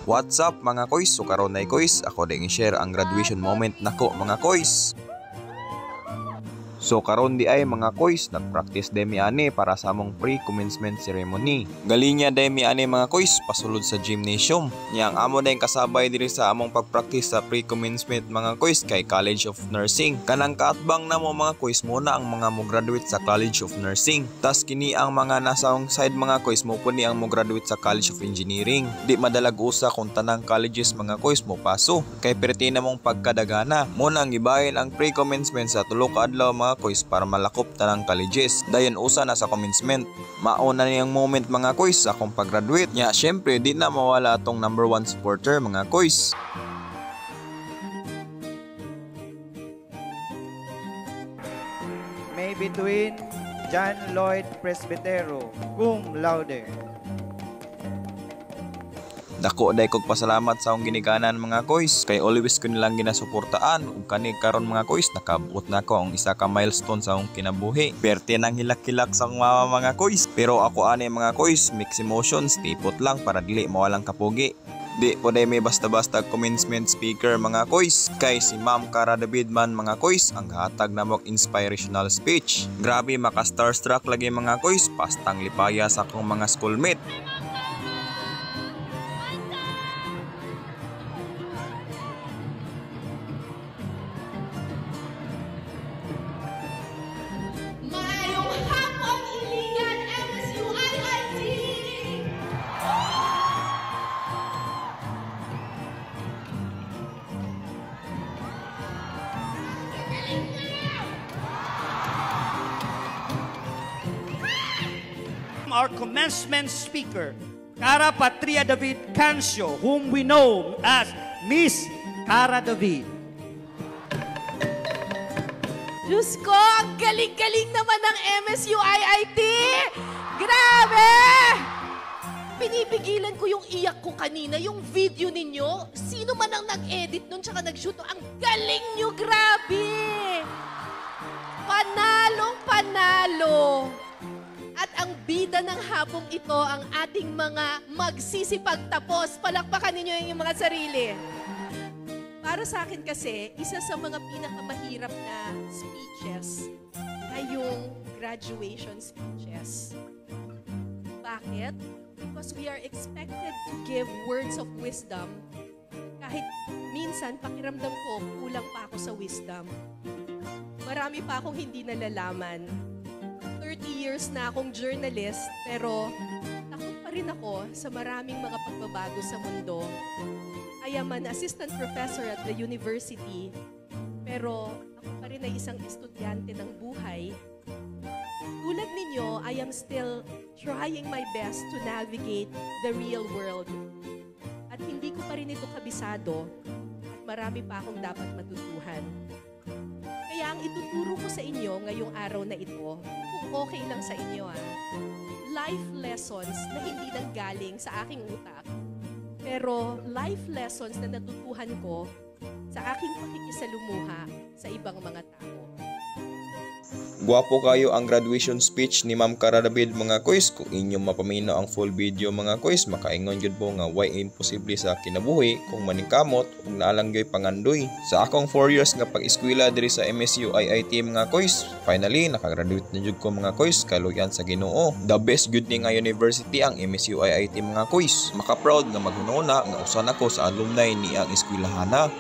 What's up mga koys? So karon na koys, ako din i-share ang graduation moment nako mga koys. So karon di ay mga koys, nagpractice demi ani para sa among pre-commencement ceremony. Galinya demi ani mga koys, pasulod sa gymnasium. Yang amo na yung kasabay diri sa among pagpractice sa pre-commencement mga koys kay College of Nursing. Kanang kaatbang na mo mga koys muna ang mga mo graduate sa College of Nursing. Tas kini ang mga nasa side mga koys mo puni ang mo graduate sa College of Engineering. Di madalag usa kung tanang colleges mga koys mo paso. Kay perti na mong pagkadagana. Muna ang gibahin ang pre-commencement sa tulo ka adlaw mga koys para malakop tanang colleges. Dayon usa na sa commencement. Mauna niyang moment mga koys sa akong pag-graduate. Nya syempre di na mawala atong number 1 supporter mga koys. May between John Lloyd Presbitero, cum laude. Dako day kog pasalamat sa akong ginikanan mga koys kay always ko nilang ginasuportaan ug kani karon mga koys nakabuot na ko ang isa ka milestone sa akong kinabuhi. Perte nang hilak-hilak sa akong mama mga koys. Pero ako ani mga koys, mixed emotions, tipot lang para dili mawalang kapugi. Di po day may basta-basta commencement speaker mga koys kay si Ma'am Cara David man mga koys ang hatag na mong inspirational speech. Grabe maka starstruck lagi mga koys, pastang lipaya sa akong mga schoolmate. Our commencement speaker, Cara Patria David Cancio, whom we know as Miss Cara David. Diyos ko, ang galing-galing naman ng MSU IIT! Grabe! Pinipigilan ko yung iyak ko kanina, yung video ninyo. Sino man ang nag-edit nun tsaka nag-shoot, ang galing nyo, grabe! Panalong panalo! At ang bida ng hapong ito, ang ating mga magsisipagtapos. Palakpakan ninyo yung mga sarili. Para sa akin kasi, isa sa mga pinakamahirap na speeches ay yung graduation speeches. Bakit? Because we are expected to give words of wisdom. Kahit minsan, pakiramdam ko, kulang pa ako sa wisdom. Marami pa akong hindi nalalaman. 30 years na akong journalist, pero takot pa rin ako sa maraming mga pagbabago sa mundo. I am an assistant professor at the university, pero ako pa rin ay isang estudyante ng buhay. Tulad ninyo, I am still trying my best to navigate the real world. At hindi ko pa rin ito kabisado at marami pa akong dapat matutuhan. Kaya ang ituturo ko sa inyo ngayong araw na ito, kung okay lang sa inyo life lessons na hindi nang galing sa aking utak, pero life lessons na natutuhan ko sa aking pakikisalumuha sa ibang mga tao. Guwapo kayo ang graduation speech ni Ma'am Cara David mga koys. Kung inyong mapamino ang full video mga koys, makaingon jud po nga why imposible sa kinabuhi kung maningkamot ug naalang gyoy pangandoy. Sa akong 4 years nga pag-eskwela diri sa MSU IIT mga koys, finally nakagraduate na jud ko mga koys, kaluyan sa Ginoo. The best jud ni nga university ang MSU IIT mga koys. Maka-proud nga maghunona nga usa nako sa alumni ni ang eskwelahana.